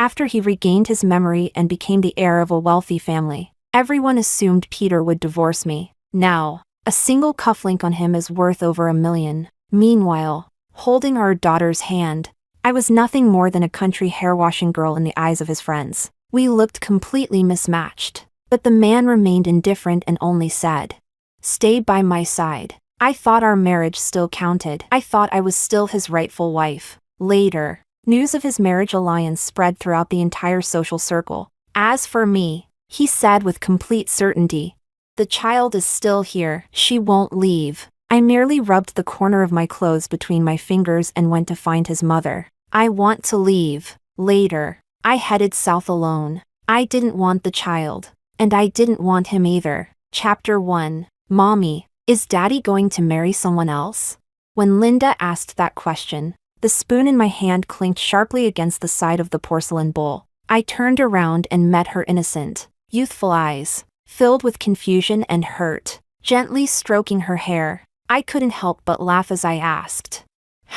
After he regained his memory and became the heir of a wealthy family, everyone assumed Peter would divorce me. Now, a single cufflink on him is worth over $1 million. Meanwhile, holding our daughter's hand, I was nothing more than a country hair-washing girl in the eyes of his friends. We looked completely mismatched, but the man remained indifferent and only said, "Stay by my side." I thought our marriage still counted. I thought I was still his rightful wife. Later, news of his marriage alliance spread throughout the entire social circle. "As for me," he said with complete certainty, "the child is still here. She won't leave." I merely rubbed the corner of my clothes between my fingers and went to find his mother. "I want to leave." Later, I headed south alone. I didn't want the child, and I didn't want him either. Chapter 1. Mommy, is Daddy going to marry someone else? When Linda asked that question, the spoon in my hand clinked sharply against the side of the porcelain bowl. I turned around and met her innocent, youthful eyes, filled with confusion and hurt. Gently stroking her hair, I couldn't help but laugh as I asked,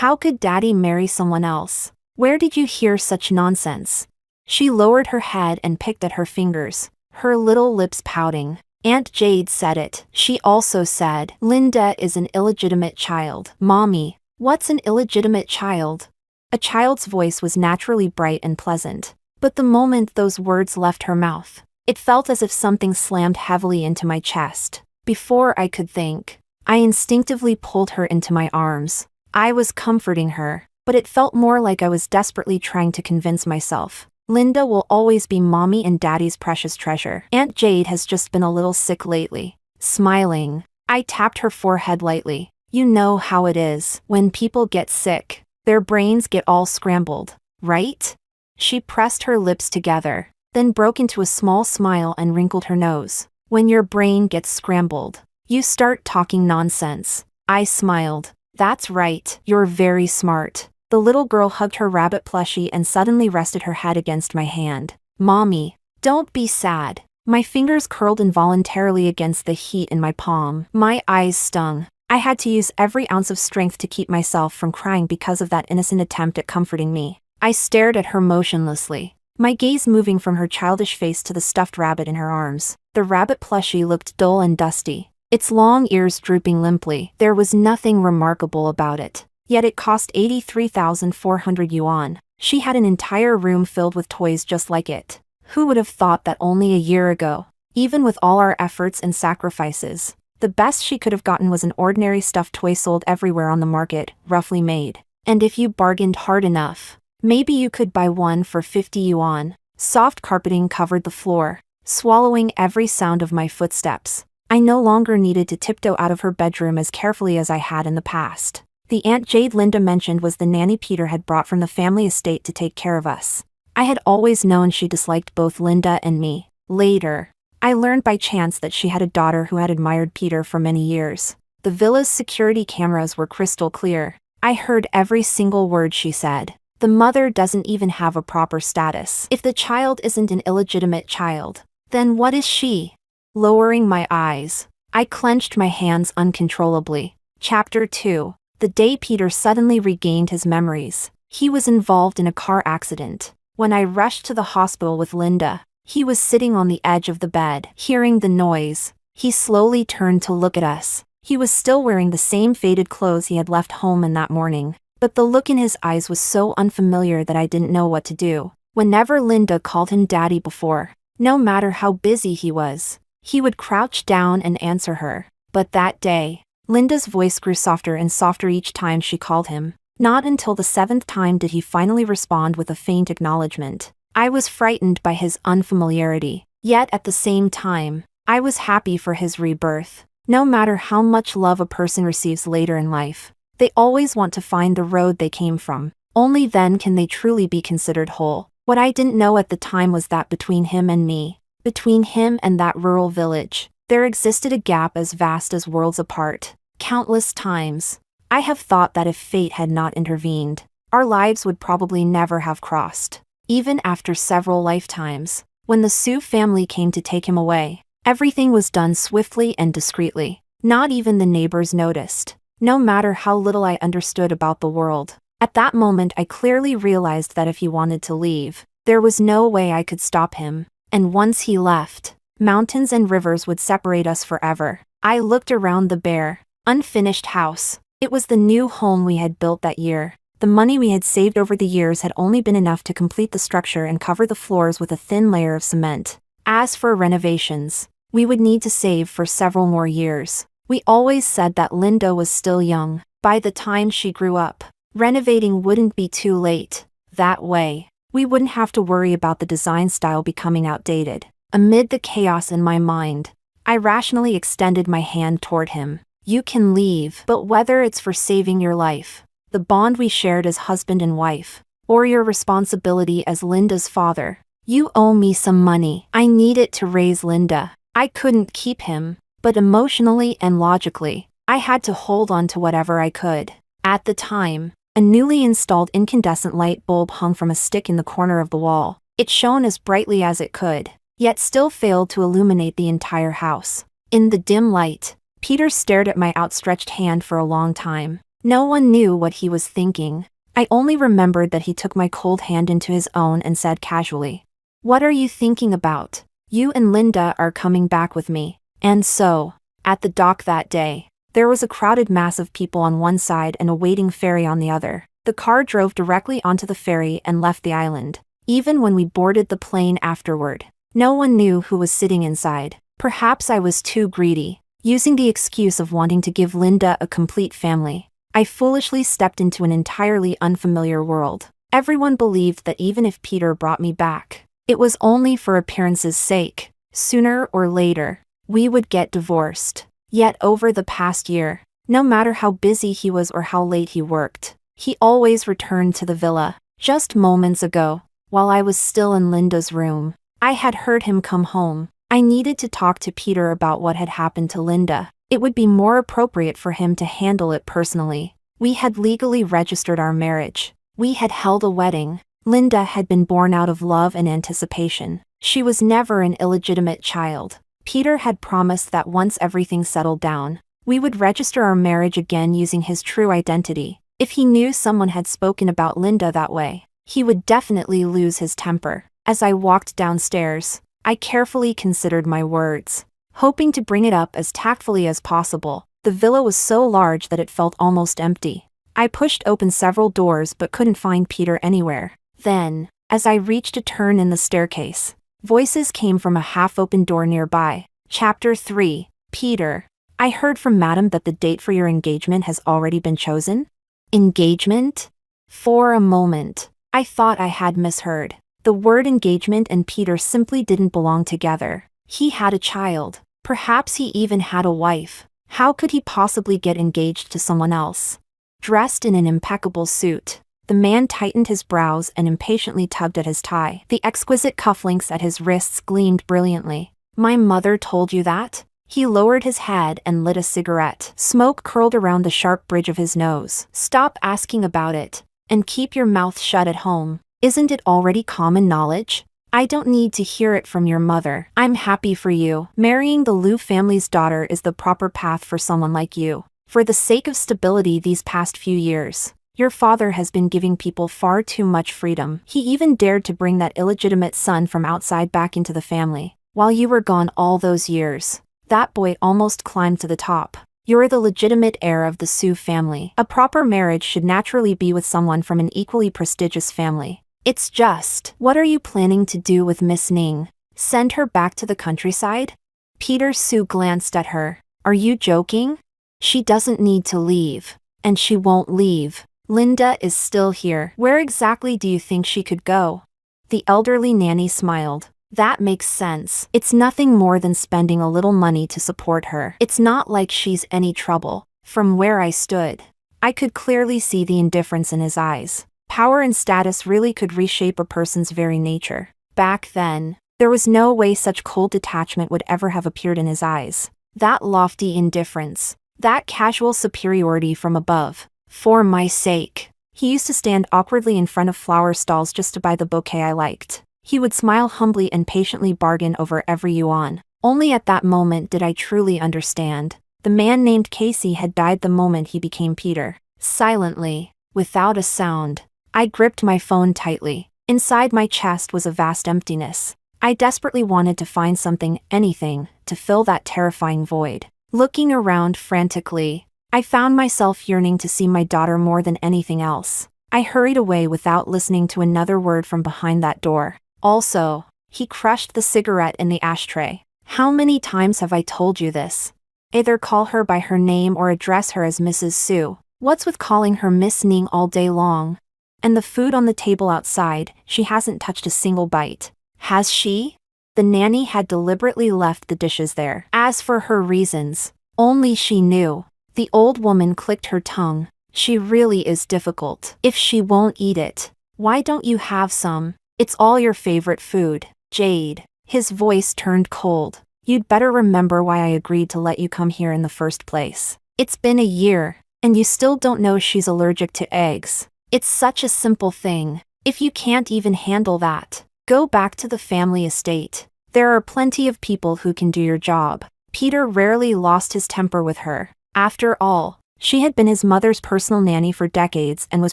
"How could Daddy marry someone else? Where did you hear such nonsense?" She lowered her head and picked at her fingers, her little lips pouting. "Aunt Jade said it." She also said, "Linda is an illegitimate child." "Mommy, what's an illegitimate child?" A child's voice was naturally bright and pleasant, but the moment those words left her mouth, it felt as if something slammed heavily into my chest. Before I could think, I instinctively pulled her into my arms. I was comforting her, but it felt more like I was desperately trying to convince myself, Linda will always be Mommy and Daddy's precious treasure. Aunt Jade has just been a little sick lately. Smiling, I tapped her forehead lightly. "You know how it is. When people get sick, their brains get all scrambled, right?" She pressed her lips together, then broke into a small smile and wrinkled her nose. "When your brain gets scrambled, you start talking nonsense." I smiled. "That's right. You're very smart." The little girl hugged her rabbit plushie and suddenly rested her head against my hand. "Mommy, don't be sad." My fingers curled involuntarily against the heat in my palm. My eyes stung. I had to use every ounce of strength to keep myself from crying because of that innocent attempt at comforting me. I stared at her motionlessly, my gaze moving from her childish face to the stuffed rabbit in her arms. The rabbit plushie looked dull and dusty, its long ears drooping limply. There was nothing remarkable about it. Yet it cost 83,400 yuan. She had an entire room filled with toys just like it. Who would have thought that only a year ago? Even with all our efforts and sacrifices, the best she could have gotten was an ordinary stuffed toy sold everywhere on the market, roughly made. And if you bargained hard enough, maybe you could buy one for 50 yuan. Soft carpeting covered the floor, swallowing every sound of my footsteps. I no longer needed to tiptoe out of her bedroom as carefully as I had in the past. The Aunt Jade Linda mentioned was the nanny Peter had brought from the family estate to take care of us. I had always known she disliked both Linda and me. Later, I learned by chance that she had a daughter who had admired Peter for many years. The villa's security cameras were crystal clear. I heard every single word she said. The mother doesn't even have a proper status. If the child isn't an illegitimate child, then what is she? Lowering my eyes, I clenched my hands uncontrollably. Chapter 2. The day Peter suddenly regained his memories, he was involved in a car accident. When I rushed to the hospital with Linda, he was sitting on the edge of the bed. Hearing the noise, he slowly turned to look at us. He was still wearing the same faded clothes he had left home in that morning, but the look in his eyes was so unfamiliar that I didn't know what to do. Whenever Linda called him Daddy before, no matter how busy he was, he would crouch down and answer her. But that day, Linda's voice grew softer and softer each time she called him. Not until the 7th time did he finally respond with a faint acknowledgement. I was frightened by his unfamiliarity, yet at the same time, I was happy for his rebirth. No matter how much love a person receives later in life, they always want to find the road they came from. Only then can they truly be considered whole. What I didn't know at the time was that between him and me, between him and that rural village, there existed a gap as vast as worlds apart. Countless times, I have thought that if fate had not intervened, our lives would probably never have crossed. Even after several lifetimes, when the Su family came to take him away, everything was done swiftly and discreetly. Not even the neighbors noticed. No matter how little I understood about the world, at that moment I clearly realized that if he wanted to leave, There was no way I could stop him. And once he left, mountains and rivers would separate us forever. I looked around the bare, unfinished house. It was the new home we had built that year. The money we had saved over the years had only been enough to complete the structure and cover the floors with a thin layer of cement. As for renovations, we would need to save for several more years. We always said that Linda was still young. By the time she grew up, renovating wouldn't be too late. That way, we wouldn't have to worry about the design style becoming outdated. Amid the chaos in my mind, I rationally extended my hand toward him. You can leave, but whether it's for saving your life, the bond we shared as husband and wife, or your responsibility as Linda's father, you owe me some money. I need it to raise Linda. I couldn't keep him, but emotionally and logically, I had to hold on to whatever I could. At the time, a newly installed incandescent light bulb hung from a stick in the corner of the wall. It shone as brightly as it could, yet still failed to illuminate the entire house. In the dim light, Peter stared at my outstretched hand for a long time. No one knew what he was thinking. I only remembered that he took my cold hand into his own and said casually, "What are you thinking about? You and Linda are coming back with me." And so, at the dock that day, there was a crowded mass of people on one side and a waiting ferry on the other. The car drove directly onto the ferry and left the island. Even when we boarded the plane afterward, no one knew who was sitting inside. Perhaps I was too greedy, using the excuse of wanting to give Linda a complete family. I foolishly stepped into an entirely unfamiliar world. Everyone believed that even if Peter brought me back, it was only for appearance's sake. Sooner or later, we would get divorced. Yet over the past year, no matter how busy he was or how late he worked, he always returned to the villa. Just moments ago, while I was still in Linda's room, I had heard him come home. I needed to talk to Peter about what had happened to Linda. It would be more appropriate for him to handle it personally. We had legally registered our marriage. We had held a wedding. Linda had been born out of love and anticipation. She was never an illegitimate child. Peter had promised that once everything settled down, we would register our marriage again using his true identity. If he knew someone had spoken about Linda that way, he would definitely lose his temper. As I walked downstairs, I carefully considered my words, hoping to bring it up as tactfully as possible. The villa was so large that it felt almost empty. I pushed open several doors but couldn't find Peter anywhere. Then, as I reached a turn in the staircase, voices came from a half-open door nearby. Chapter 3. Peter. I heard from Madam that the date for your engagement has already been chosen? Engagement? For a moment, I thought I had misheard. The word engagement and Peter simply didn't belong together. He had a child. Perhaps he even had a wife. How could he possibly get engaged to someone else? Dressed in an impeccable suit, the man tightened his brows and impatiently tugged at his tie. The exquisite cufflinks at his wrists gleamed brilliantly. My mother told you that? He lowered his head and lit a cigarette. Smoke curled around the sharp bridge of his nose. Stop asking about it, and keep your mouth shut at home. Isn't it already common knowledge? I don't need to hear it from your mother. I'm happy for you. Marrying the Liu family's daughter is the proper path for someone like you. For the sake of stability these past few years, your father has been giving people far too much freedom. He even dared to bring that illegitimate son from outside back into the family. While you were gone all those years, that boy almost climbed to the top. You're the legitimate heir of the Su family. A proper marriage should naturally be with someone from an equally prestigious family. It's just, what are you planning to do with Miss Ning? Send her back to the countryside? Peter Su glanced at her. Are you joking? She doesn't need to leave. And she won't leave. Linda is still here. Where exactly do you think she could go? The elderly nanny smiled. That makes sense. It's nothing more than spending a little money to support her. It's not like she's any trouble. From where I stood, I could clearly see the indifference in his eyes. Power and status really could reshape a person's very nature. Back then, there was no way such cold detachment would ever have appeared in his eyes. That lofty indifference, that casual superiority from above. For my sake. He used to stand awkwardly in front of flower stalls just to buy the bouquet I liked. He would smile humbly and patiently bargain over every yuan. Only at that moment did I truly understand. The man named Casey had died the moment he became Peter. Silently, without a sound, I gripped my phone tightly. Inside my chest was a vast emptiness. I desperately wanted to find something, anything, to fill that terrifying void. Looking around frantically, I found myself yearning to see my daughter more than anything else. I hurried away without listening to another word from behind that door. Also, he crushed the cigarette in the ashtray. How many times have I told you this? Either call her by her name or address her as Mrs. Sue. What's with calling her Miss Ning all day long? And the food on the table outside, she hasn't touched a single bite. Has she? The nanny had deliberately left the dishes there. As for her reasons, only she knew. The old woman clicked her tongue. She really is difficult. If she won't eat it, why don't you have some? It's all your favorite food. Jade. His voice turned cold. You'd better remember why I agreed to let you come here in the first place. It's been a year, and you still don't know she's allergic to eggs. It's such a simple thing. If you can't even handle that, go back to the family estate. There are plenty of people who can do your job. Peter rarely lost his temper with her. After all, she had been his mother's personal nanny for decades and was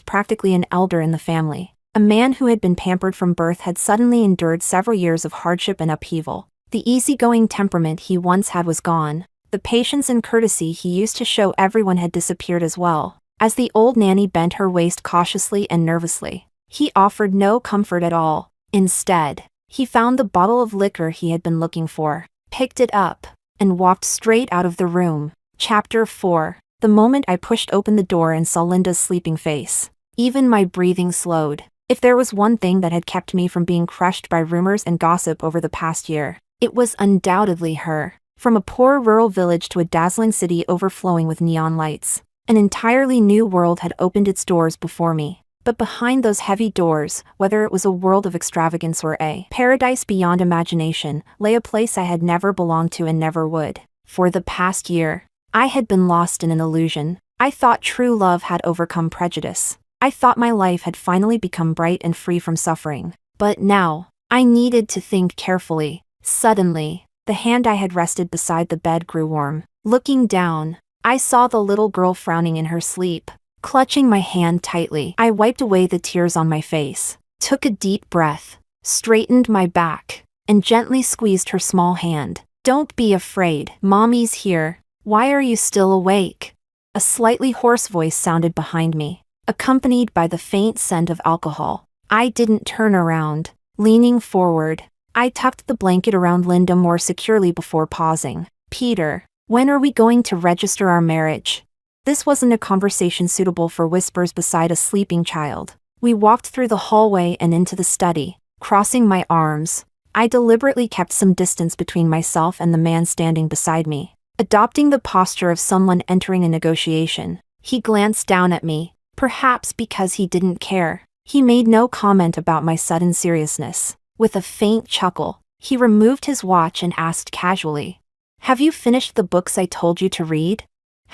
practically an elder in the family. A man who had been pampered from birth had suddenly endured several years of hardship and upheaval. The easygoing temperament he once had was gone. The patience and courtesy he used to show everyone had disappeared as well. As the old nanny bent her waist cautiously and nervously, he offered no comfort at all. Instead, he found the bottle of liquor he had been looking for, picked it up, and walked straight out of the room. Chapter 4. The moment I pushed open the door and saw Linda's sleeping face, even my breathing slowed. If there was one thing that had kept me from being crushed by rumors and gossip over the past year, it was undoubtedly her. From a poor rural village to a dazzling city overflowing with neon lights, an entirely new world had opened its doors before me. But behind those heavy doors, whether it was a world of extravagance or a paradise beyond imagination, lay a place I had never belonged to and never would. For the past year, I had been lost in an illusion. I thought true love had overcome prejudice. I thought my life had finally become bright and free from suffering. But now, I needed to think carefully. Suddenly, the hand I had rested beside the bed grew warm. Looking down, I saw the little girl frowning in her sleep. Clutching my hand tightly, I wiped away the tears on my face, took a deep breath, straightened my back, and gently squeezed her small hand. Don't be afraid. Mommy's here. Why are you still awake? A slightly hoarse voice sounded behind me, accompanied by the faint scent of alcohol. I didn't turn around. Leaning forward, I tucked the blanket around Linda more securely before pausing. Peter, when are we going to register our marriage? This wasn't a conversation suitable for whispers beside a sleeping child. We walked through the hallway and into the study, crossing my arms. I deliberately kept some distance between myself and the man standing beside me, adopting the posture of someone entering a negotiation. He glanced down at me, perhaps because he didn't care. He made no comment about my sudden seriousness. With a faint chuckle, he removed his watch and asked casually, "Have you finished the books I told you to read?"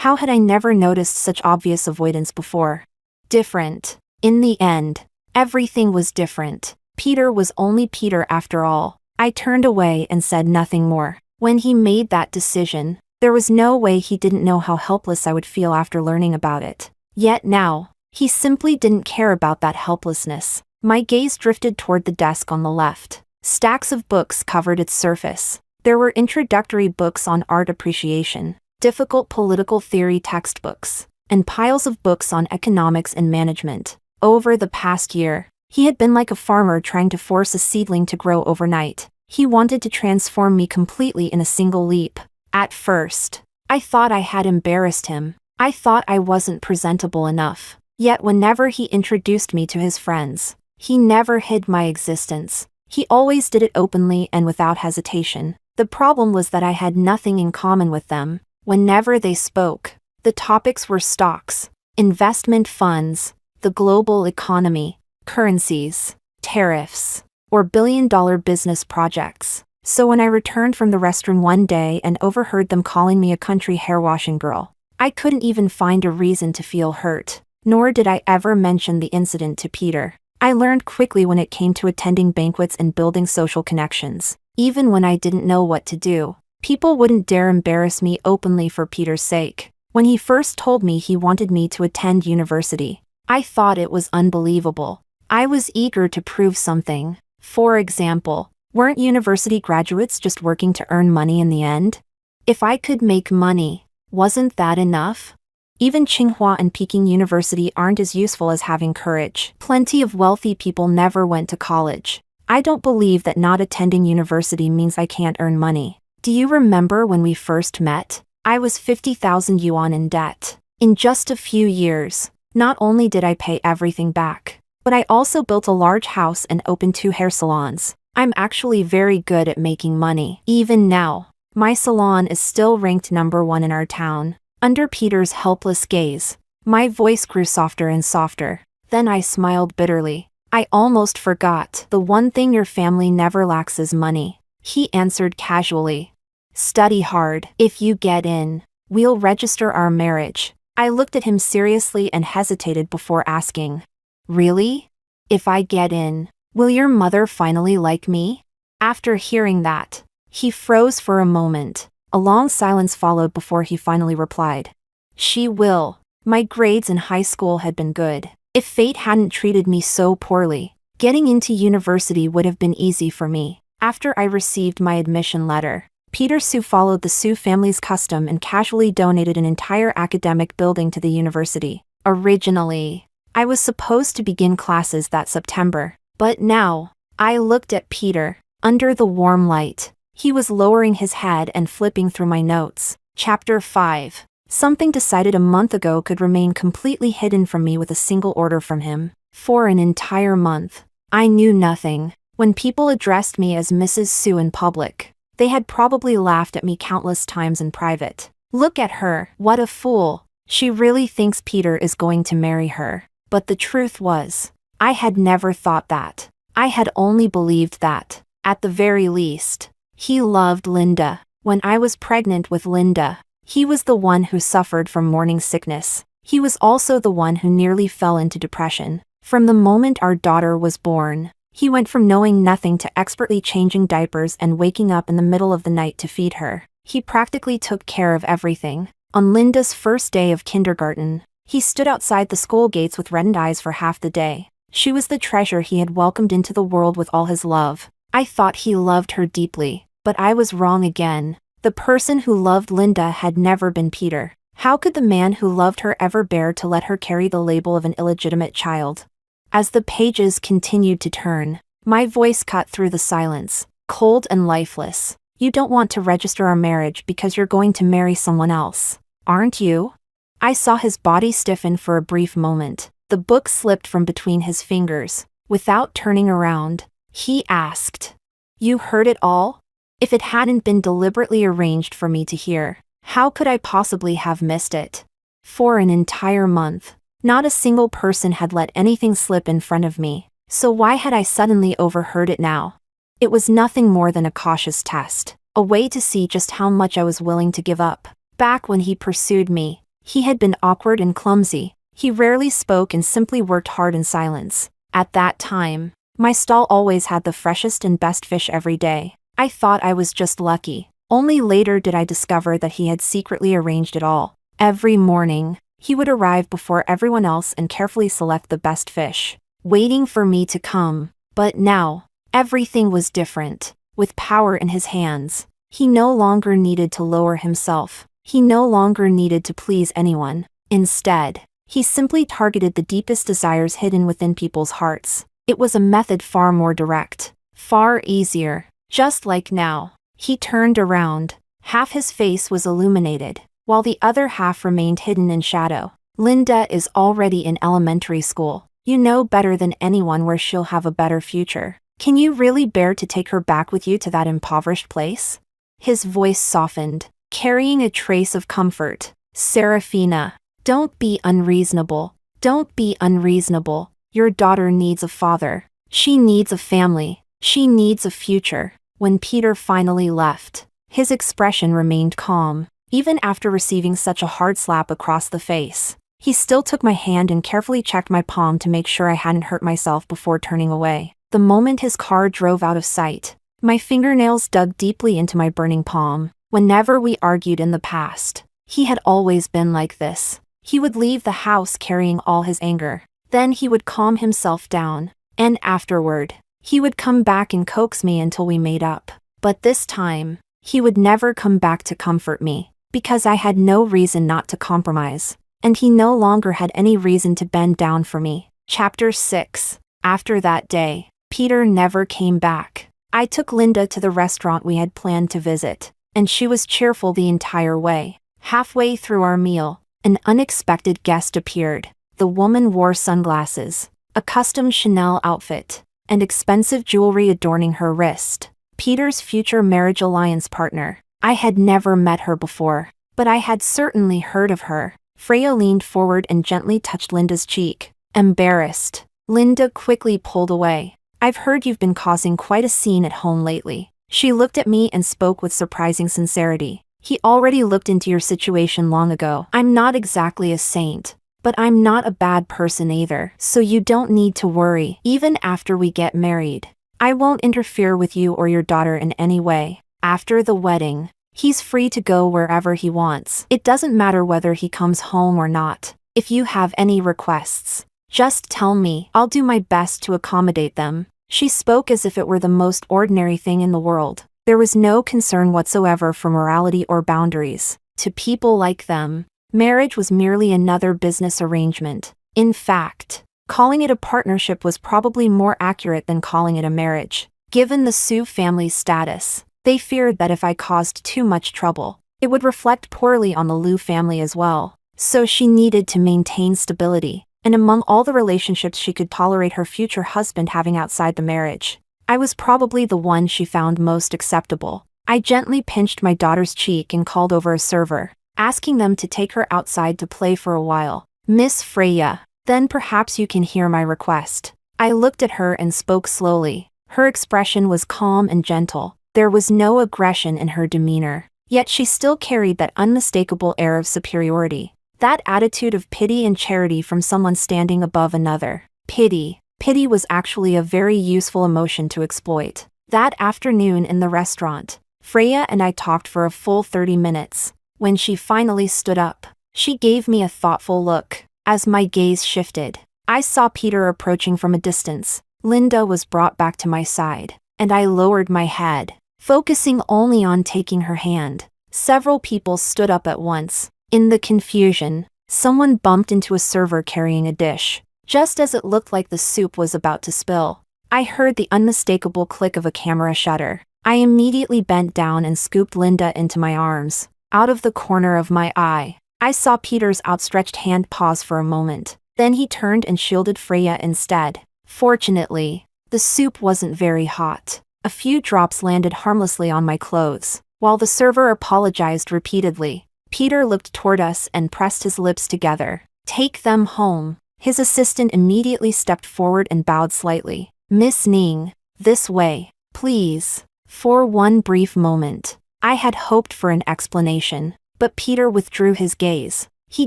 How had I never noticed such obvious avoidance before? Different. In the end, everything was different. Peter was only Peter after all. I turned away and said nothing more. When he made that decision, there was no way he didn't know how helpless I would feel after learning about it. Yet now, he simply didn't care about that helplessness. My gaze drifted toward the desk on the left. Stacks of books covered its surface. There were introductory books on art appreciation, difficult political theory textbooks, and piles of books on economics and management. Over the past year, he had been like a farmer trying to force a seedling to grow overnight. He wanted to transform me completely in a single leap. At first, I thought I had embarrassed him. I thought I wasn't presentable enough. Yet whenever he introduced me to his friends, he never hid my existence. He always did it openly and without hesitation. The problem was that I had nothing in common with them. Whenever they spoke, the topics were stocks, investment funds, the global economy, currencies, tariffs, or billion-dollar business projects. So when I returned from the restroom one day and overheard them calling me a country hair-washing girl, I couldn't even find a reason to feel hurt. Nor did I ever mention the incident to Peter. I learned quickly when it came to attending banquets and building social connections. Even when I didn't know what to do, people wouldn't dare embarrass me openly for Peter's sake. When he first told me he wanted me to attend university, I thought it was unbelievable. I was eager to prove something. For example, weren't university graduates just working to earn money in the end? If I could make money, wasn't that enough? Even Tsinghua and Peking University aren't as useful as having courage. Plenty of wealthy people never went to college. I don't believe that not attending university means I can't earn money. Do you remember when we first met? I was 50,000 yuan in debt. In just a few years, not only did I pay everything back, but I also built a large house and opened 2 hair salons. I'm actually very good at making money. Even now, my salon is still ranked #1 in our town. Under Peter's helpless gaze, my voice grew softer and softer. Then I smiled bitterly. I almost forgot. The one thing your family never lacks is money. He answered casually. Study hard. If you get in, we'll register our marriage. I looked at him seriously and hesitated before asking. Really? If I get in, will your mother finally like me? After hearing that, he froze for a moment. A long silence followed before he finally replied. She will. My grades in high school had been good. If fate hadn't treated me so poorly, getting into university would have been easy for me. After I received my admission letter, Peter Su followed the Su family's custom and casually donated an entire academic building to the university. Originally, I was supposed to begin classes that September, but now, I looked at Peter. Under the warm light, he was lowering his head and flipping through my notes. Chapter 5. Something decided a month ago could remain completely hidden from me with a single order from him. For an entire month, I knew nothing. When people addressed me as Mrs. Su in public, they had probably laughed at me countless times in private. Look at her, what a fool. She really thinks Peter is going to marry her. But the truth was, I had never thought that. I had only believed that, at the very least, he loved Linda. When I was pregnant with Linda, he was the one who suffered from morning sickness. He was also the one who nearly fell into depression. From the moment our daughter was born, he went from knowing nothing to expertly changing diapers and waking up in the middle of the night to feed her. He practically took care of everything. On Linda's first day of kindergarten, he stood outside the school gates with reddened eyes for half the day. She was the treasure he had welcomed into the world with all his love. I thought he loved her deeply. But I was wrong again. The person who loved Linda had never been Peter. How could the man who loved her ever bear to let her carry the label of an illegitimate child? As the pages continued to turn, my voice cut through the silence, cold and lifeless. You don't want to register our marriage because you're going to marry someone else, aren't you? I saw his body stiffen for a brief moment. The book slipped from between his fingers. Without turning around, he asked, You heard it all? If it hadn't been deliberately arranged for me to hear, how could I possibly have missed it? For an entire month, not a single person had let anything slip in front of me, so why had I suddenly overheard it now? It was nothing more than a cautious test, a way to see just how much I was willing to give up. Back when he pursued me, he had been awkward and clumsy. He rarely spoke and simply worked hard in silence. At that time, my stall always had the freshest and best fish every day. I thought I was just lucky. Only later did I discover that he had secretly arranged it all. Every morning, he would arrive before everyone else and carefully select the best fish, waiting for me to come. But now, everything was different. With power in his hands, he no longer needed to lower himself. He no longer needed to please anyone. Instead, he simply targeted the deepest desires hidden within people's hearts. It was a method far more direct, far easier. Just like now, he turned around. Half his face was illuminated, while the other half remained hidden in shadow. Linda is already in elementary school. You know better than anyone where she'll have a better future. Can you really bear to take her back with you to that impoverished place? His voice softened, carrying a trace of comfort. Serafina, don't be unreasonable. Don't be unreasonable. Your daughter needs a father. She needs a family. She needs a future. When Peter finally left, his expression remained calm. Even after receiving such a hard slap across the face, he still took my hand and carefully checked my palm to make sure I hadn't hurt myself before turning away. The moment his car drove out of sight, my fingernails dug deeply into my burning palm. Whenever we argued in the past, he had always been like this. He would leave the house carrying all his anger. Then he would calm himself down, And afterward, he would come back and coax me until we made up. But this time, he would never come back to comfort me, because I had no reason not to compromise, and he no longer had any reason to bend down for me. Chapter 6. After that day, Peter never came back. I took Linda to the restaurant we had planned to visit, and she was cheerful the entire way. Halfway through our meal, an unexpected guest appeared. The woman wore sunglasses, a custom Chanel outfit, and expensive jewelry adorning her wrist. Peter's future marriage alliance partner. I had never met her before, but I had certainly heard of her. Freya leaned forward and gently touched Linda's cheek. Embarrassed, Linda quickly pulled away. I've heard you've been causing quite a scene at home lately. She looked at me and spoke with surprising sincerity. He already looked into your situation long ago. I'm not exactly a saint, but I'm not a bad person either, so you don't need to worry. Even after we get married, I won't interfere with you or your daughter in any way. After the wedding, he's free to go wherever he wants. It doesn't matter whether he comes home or not. If you have any requests, just tell me. I'll do my best to accommodate them. She spoke as if it were the most ordinary thing in the world. There was no concern whatsoever for morality or boundaries. To people like them, marriage was merely another business arrangement. In fact, calling it a partnership was probably more accurate than calling it a marriage. Given the Sue family's status, they feared that if I caused too much trouble, it would reflect poorly on the Liu family as well. So she needed to maintain stability, and among all the relationships she could tolerate her future husband having outside the marriage, I was probably the one she found most acceptable. I gently pinched my daughter's cheek and called over a server, asking them to take her outside to play for a while. Miss Freya, then perhaps you can hear my request. I looked at her and spoke slowly. Her expression was calm and gentle. There was no aggression in her demeanor, yet she still carried that unmistakable air of superiority, that attitude of pity and charity from someone standing above another. Pity. Pity was actually a very useful emotion to exploit. That afternoon in the restaurant, Freya and I talked for a full 30 minutes. When she finally stood up, she gave me a thoughtful look. As my gaze shifted, I saw Peter approaching from a distance. Linda was brought back to my side, and I lowered my head, focusing only on taking her hand. Several people stood up at once. In the confusion, someone bumped into a server carrying a dish, just as it looked like the soup was about to spill. I heard the unmistakable click of a camera shutter. I immediately bent down and scooped Linda into my arms. Out of the corner of my eye, I saw Peter's outstretched hand pause for a moment. Then he turned and shielded Freya instead. Fortunately, the soup wasn't very hot. A few drops landed harmlessly on my clothes. While the server apologized repeatedly, Peter looked toward us and pressed his lips together. Take them home. His assistant immediately stepped forward and bowed slightly. Miss Ning, this way, please. For one brief moment, I had hoped for an explanation, but Peter withdrew his gaze. He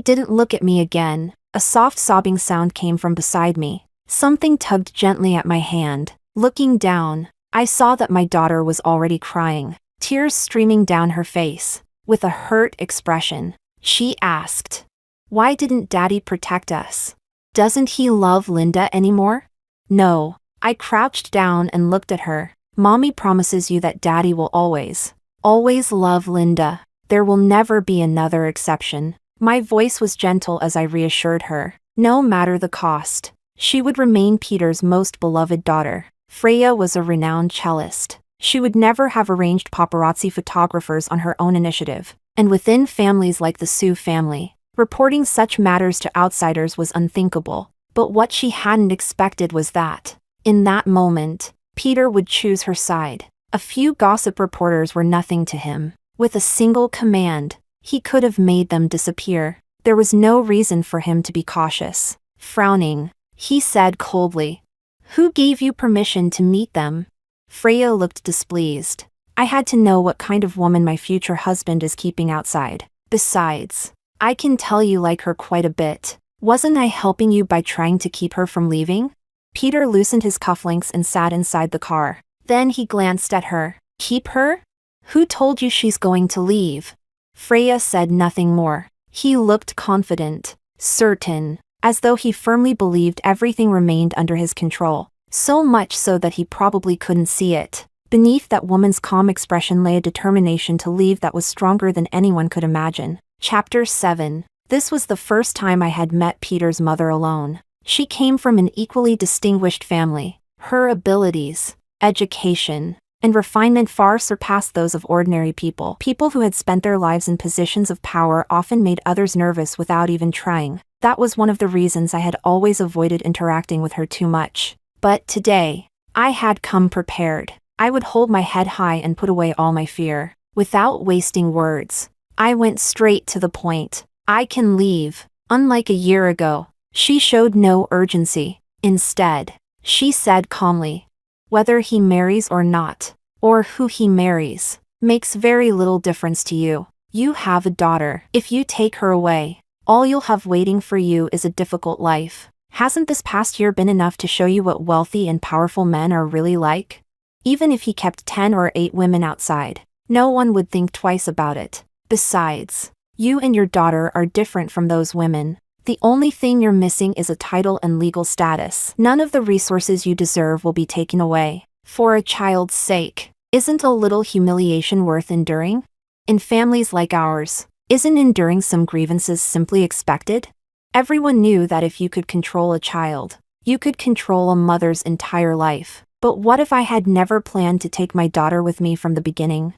didn't look at me again. A soft sobbing sound came from beside me. Something tugged gently at my hand. Looking down, I saw that my daughter was already crying, tears streaming down her face. With a hurt expression, she asked, "Why didn't Daddy protect us? Doesn't he love Linda anymore?" No. I crouched down and looked at her. Mommy promises you that Daddy will always love Linda. There will never be another exception. My voice was gentle as I reassured her. No matter the cost, she would remain Peter's most beloved daughter. Freya was a renowned cellist. She would never have arranged paparazzi photographers on her own initiative, and within families like the Sue family, reporting such matters to outsiders was unthinkable. But what she hadn't expected was that, in that moment, Peter would choose her side. A few gossip reporters were nothing to him. With a single command, he could have made them disappear. There was no reason for him to be cautious. Frowning, he said coldly, "Who gave you permission to meet them?" Freya looked displeased. I had to know what kind of woman my future husband is keeping outside. Besides, I can tell you like her quite a bit. Wasn't I helping you by trying to keep her from leaving? Peter loosened his cufflinks and sat inside the car. Then he glanced at her. Keep her? Who told you she's going to leave? Freya said nothing more. He looked confident, certain, as though he firmly believed everything remained under his control. So much so that he probably couldn't see it. Beneath that woman's calm expression lay a determination to leave that was stronger than anyone could imagine. Chapter 7. This was the first time I had met Peter's mother alone. She came from an equally distinguished family. Her abilities, education, and refinement far surpassed those of ordinary people. People who had spent their lives in positions of power often made others nervous without even trying. That was one of the reasons I had always avoided interacting with her too much. But today, I had come prepared. I would hold my head high and put away all my fear. Without wasting words, I went straight to the point. I can leave. Unlike a year ago, she showed no urgency. Instead, she said calmly, whether he marries or not, or who he marries, makes very little difference to you. You have a daughter. If you take her away, all you'll have waiting for you is a difficult life. Hasn't this past year been enough to show you what wealthy and powerful men are really like? Even if he kept 10 or 8 women outside, no one would think twice about it. Besides, you and your daughter are different from those women. The only thing you're missing is a title and legal status. None of the resources you deserve will be taken away. For a child's sake, isn't a little humiliation worth enduring? In families like ours, isn't enduring some grievances simply expected? Everyone knew that if you could control a child, you could control a mother's entire life. But what if I had never planned to take my daughter with me from the beginning?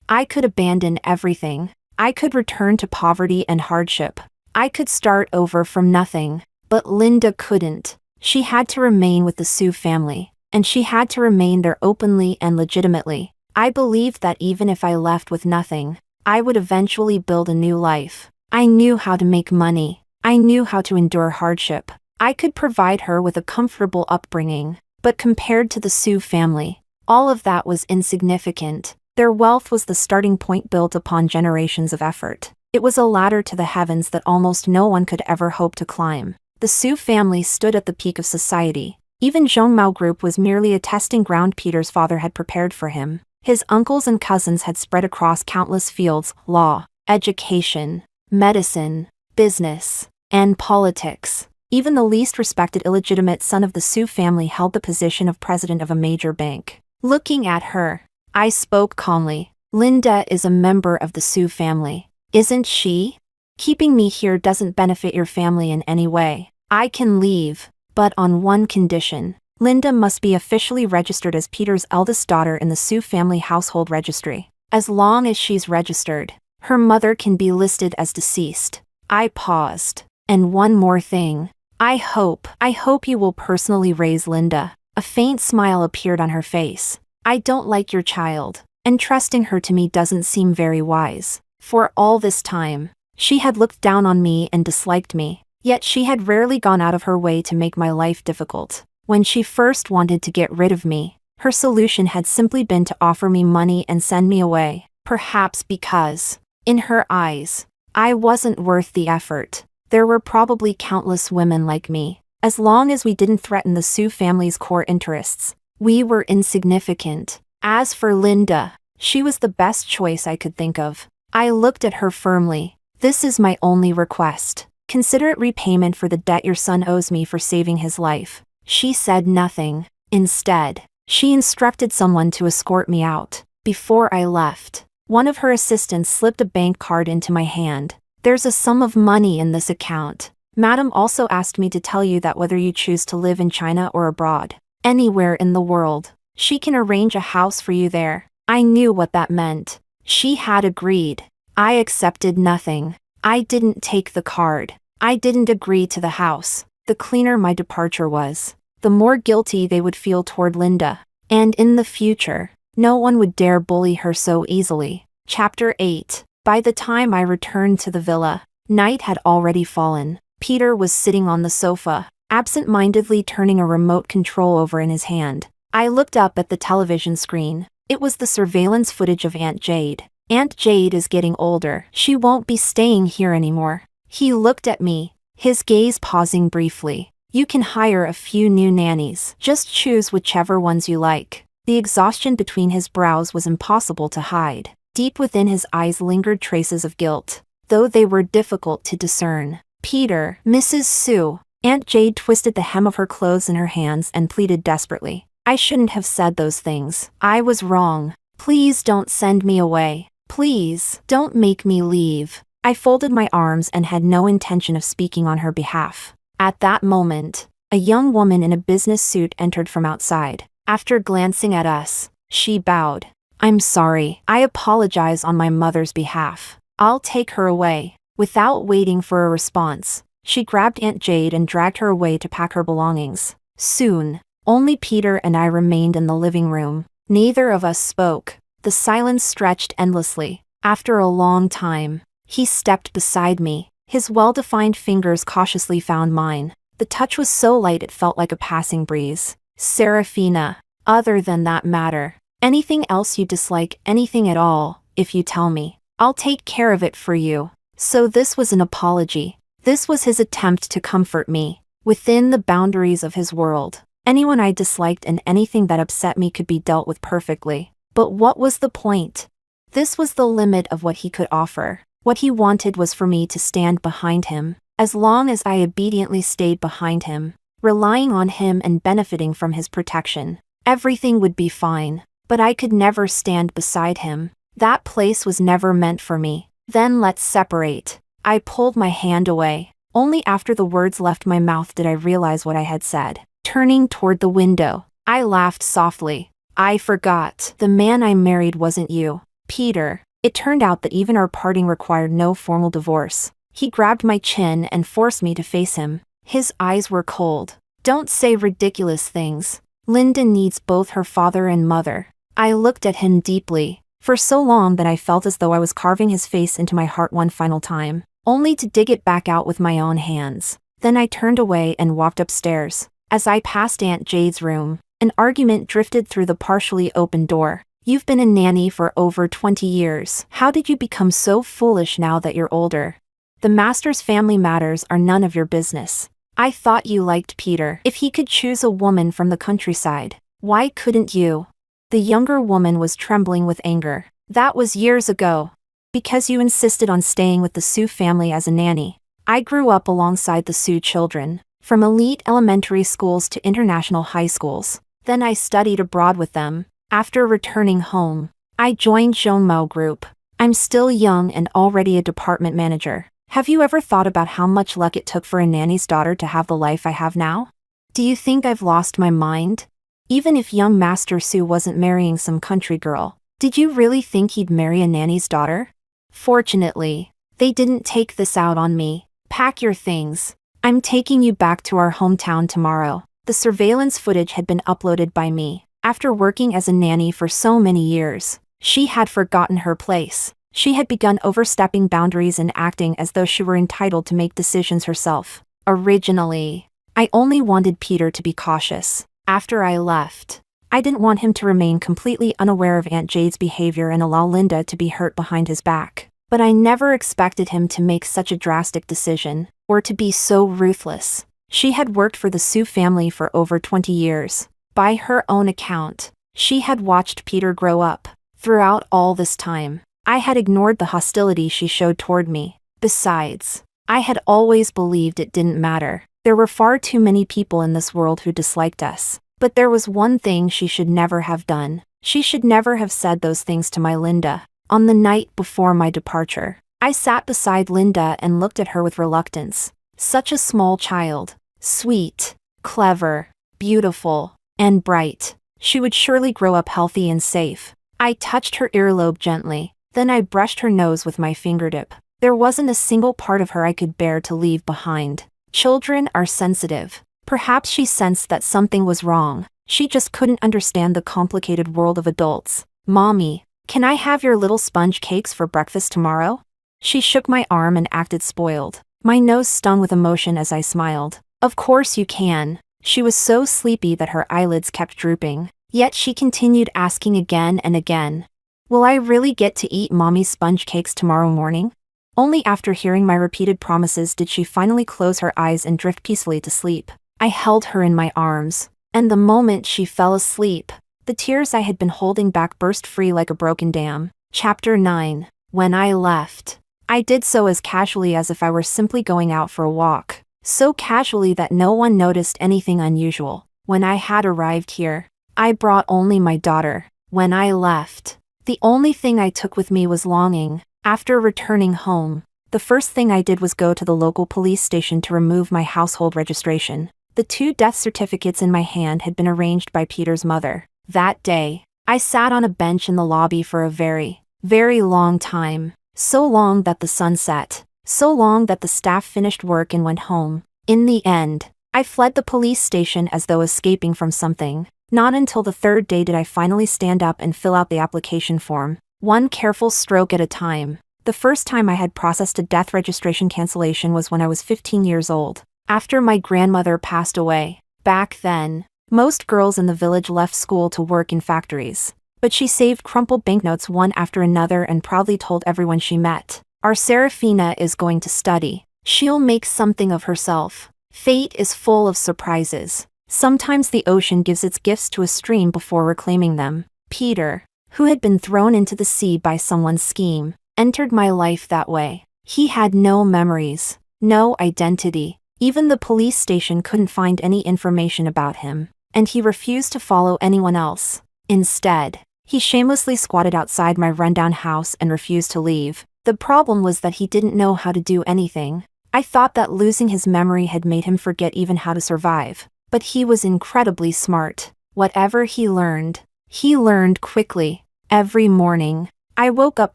I could abandon everything. I could return to poverty and hardship. I could start over from nothing. But Linda couldn't. She had to remain with the Sue family, and she had to remain there openly and legitimately. I believed that even if I left with nothing, I would eventually build a new life. I knew how to make money. I knew how to endure hardship. I could provide her with a comfortable upbringing. But compared to the Sue family, all of that was insignificant. Their wealth was the starting point built upon generations of effort. It was a ladder to the heavens that almost no one could ever hope to climb. The Sue family stood at the peak of society. Even Zhongmao Group was merely a testing ground Peter's father had prepared for him. His uncles and cousins had spread across countless fields: law, education, medicine, business, and politics. Even the least respected illegitimate son of the Sue family held the position of president of a major bank. Looking at her, I spoke calmly. Linda is a member of the Sue family, isn't she? Keeping me here doesn't benefit your family in any way. I can leave, but on one condition. Linda must be officially registered as Peter's eldest daughter in the Sue family household registry. As long as she's registered, her mother can be listed as deceased. I paused. And one more thing. I hope you will personally raise Linda. A faint smile appeared on her face. I don't like your child, and trusting her to me doesn't seem very wise. For all this time, she had looked down on me and disliked me, yet she had rarely gone out of her way to make my life difficult. When she first wanted to get rid of me, her solution had simply been to offer me money and send me away. Perhaps because, in her eyes, I wasn't worth the effort. There were probably countless women like me. As long as we didn't threaten the Sue family's core interests, we were insignificant. As for Linda, she was the best choice I could think of. I looked at her firmly. This is my only request. Consider it repayment for the debt your son owes me for saving his life. She said nothing. Instead, she instructed someone to escort me out. Before I left, one of her assistants slipped a bank card into my hand. There's a sum of money in this account. Madam also asked me to tell you that whether you choose to live in China or abroad, anywhere in the world, she can arrange a house for you there. I knew what that meant. She had agreed. I accepted nothing. I didn't take the card. I didn't agree to the house. The cleaner my departure was, the more guilty they would feel toward Linda. And in the future, no one would dare bully her so easily. Chapter 8. By the time I returned to the villa, night had already fallen. Peter was sitting on the sofa, absent-mindedly turning a remote control over in his hand. I looked up at the television screen. It was the surveillance footage of Aunt Jade. Aunt Jade is getting older. She won't be staying here anymore. He looked at me, his gaze pausing briefly. You can hire a few new nannies. Just choose whichever ones you like. The exhaustion between his brows was impossible to hide. Deep within his eyes lingered traces of guilt, though they were difficult to discern. Peter, Mrs. Sue, Aunt Jade twisted the hem of her clothes in her hands and pleaded desperately. I shouldn't have said those things. I was wrong. Please don't send me away. Please, don't make me leave. I folded my arms and had no intention of speaking on her behalf. At that moment, a young woman in a business suit entered from outside. After glancing at us, she bowed. I'm sorry. I apologize on my mother's behalf. I'll take her away. Without waiting for a response, she grabbed Aunt Jade and dragged her away to pack her belongings. Soon, only Peter and I remained in the living room. Neither of us spoke. The silence stretched endlessly. After a long time, he stepped beside me. His well-defined fingers cautiously found mine. The touch was so light it felt like a passing breeze. Serafina, other than that matter, anything else you dislike, anything at all, if you tell me, I'll take care of it for you. So this was an apology. This was his attempt to comfort me. Within the boundaries of his world, anyone I disliked and anything that upset me could be dealt with perfectly. But what was the point? This was the limit of what he could offer. What he wanted was for me to stand behind him. As long as I obediently stayed behind him, relying on him and benefiting from his protection, everything would be fine. But I could never stand beside him. That place was never meant for me. Then let's separate. I pulled my hand away. Only after the words left my mouth did I realize what I had said. Turning toward the window, I laughed softly. I forgot. The man I married wasn't you, Peter. It turned out that even our parting required no formal divorce. He grabbed my chin and forced me to face him. His eyes were cold. Don't say ridiculous things. Linda needs both her father and mother. I looked at him deeply, for so long that I felt as though I was carving his face into my heart one final time, only to dig it back out with my own hands. Then I turned away and walked upstairs. As I passed Aunt Jade's room, an argument drifted through the partially open door. You've been a nanny for over 20 years. How did you become so foolish now that you're older? The master's family matters are none of your business. I thought you liked Peter. If he could choose a woman from the countryside, why couldn't you? The younger woman was trembling with anger. That was years ago. Because you insisted on staying with the Sioux family as a nanny. I grew up alongside the Sioux children, from elite elementary schools to international high schools. Then I studied abroad with them. After returning home, I joined Zhongmao Group. I'm still young and already a department manager. Have you ever thought about how much luck it took for a nanny's daughter to have the life I have now? Do you think I've lost my mind? Even if young Master Sioux wasn't marrying some country girl, did you really think he'd marry a nanny's daughter? Fortunately, they didn't take this out on me. Pack your things. I'm taking you back to our hometown tomorrow. The surveillance footage had been uploaded by me. After working as a nanny for so many years, she had forgotten her place. She had begun overstepping boundaries and acting as though she were entitled to make decisions herself. Originally, I only wanted Peter to be cautious. After I left, I didn't want him to remain completely unaware of Aunt Jade's behavior and allow Linda to be hurt behind his back. But I never expected him to make such a drastic decision, or to be so ruthless. She had worked for the Sioux family for over 20 years. By her own account, she had watched Peter grow up. Throughout all this time, I had ignored the hostility she showed toward me. Besides, I had always believed it didn't matter. There were far too many people in this world who disliked us. But there was one thing she should never have done. She should never have said those things to my Linda. On the night before my departure, I sat beside Linda and looked at her with reluctance. Such a small child. Sweet, clever, beautiful, and bright. She would surely grow up healthy and safe. I touched her earlobe gently. Then I brushed her nose with my fingertip. There wasn't a single part of her I could bear to leave behind. Children are sensitive. Perhaps she sensed that something was wrong. She just couldn't understand the complicated world of adults. Mommy, can I have your little sponge cakes for breakfast tomorrow? She shook my arm and acted spoiled. My nose stung with emotion as I smiled. Of course you can. She was so sleepy that her eyelids kept drooping. Yet she continued asking again and again. Will I really get to eat Mommy's sponge cakes tomorrow morning? Only after hearing my repeated promises did she finally close her eyes and drift peacefully to sleep. I held her in my arms, and the moment she fell asleep, the tears I had been holding back burst free like a broken dam. Chapter 9. When I left, I did so as casually as if I were simply going out for a walk. so casually that no one noticed anything unusual. When I had arrived here, I brought only my daughter. When I left, the only thing I took with me was longing. After returning home, the first thing I did was go to the local police station to remove my household registration. The 2 death certificates in my hand had been arranged by Peter's mother. That day, I sat on a bench in the lobby for a very, very long time. So long that the sun set. So long that the staff finished work and went home. In the end, I fled the police station as though escaping from something. Not until the 3rd day did I finally stand up and fill out the application form, one careful stroke at a time. The first time I had processed a death registration cancellation was when I was 15 years old, after my grandmother passed away. Back then, most girls in the village left school to work in factories. But she saved crumpled banknotes one after another and proudly told everyone she met, "Our Serafina is going to study. She'll make something of herself." Fate is full of surprises. Sometimes the ocean gives its gifts to a stream before reclaiming them. Peter, who had been thrown into the sea by someone's scheme, entered my life that way. He had no memories, no identity. Even the police station couldn't find any information about him, and he refused to follow anyone else. Instead, he shamelessly squatted outside my rundown house and refused to leave. The problem was that he didn't know how to do anything. I thought that losing his memory had made him forget even how to survive. But he was incredibly smart. Whatever he learned quickly. Every morning, I woke up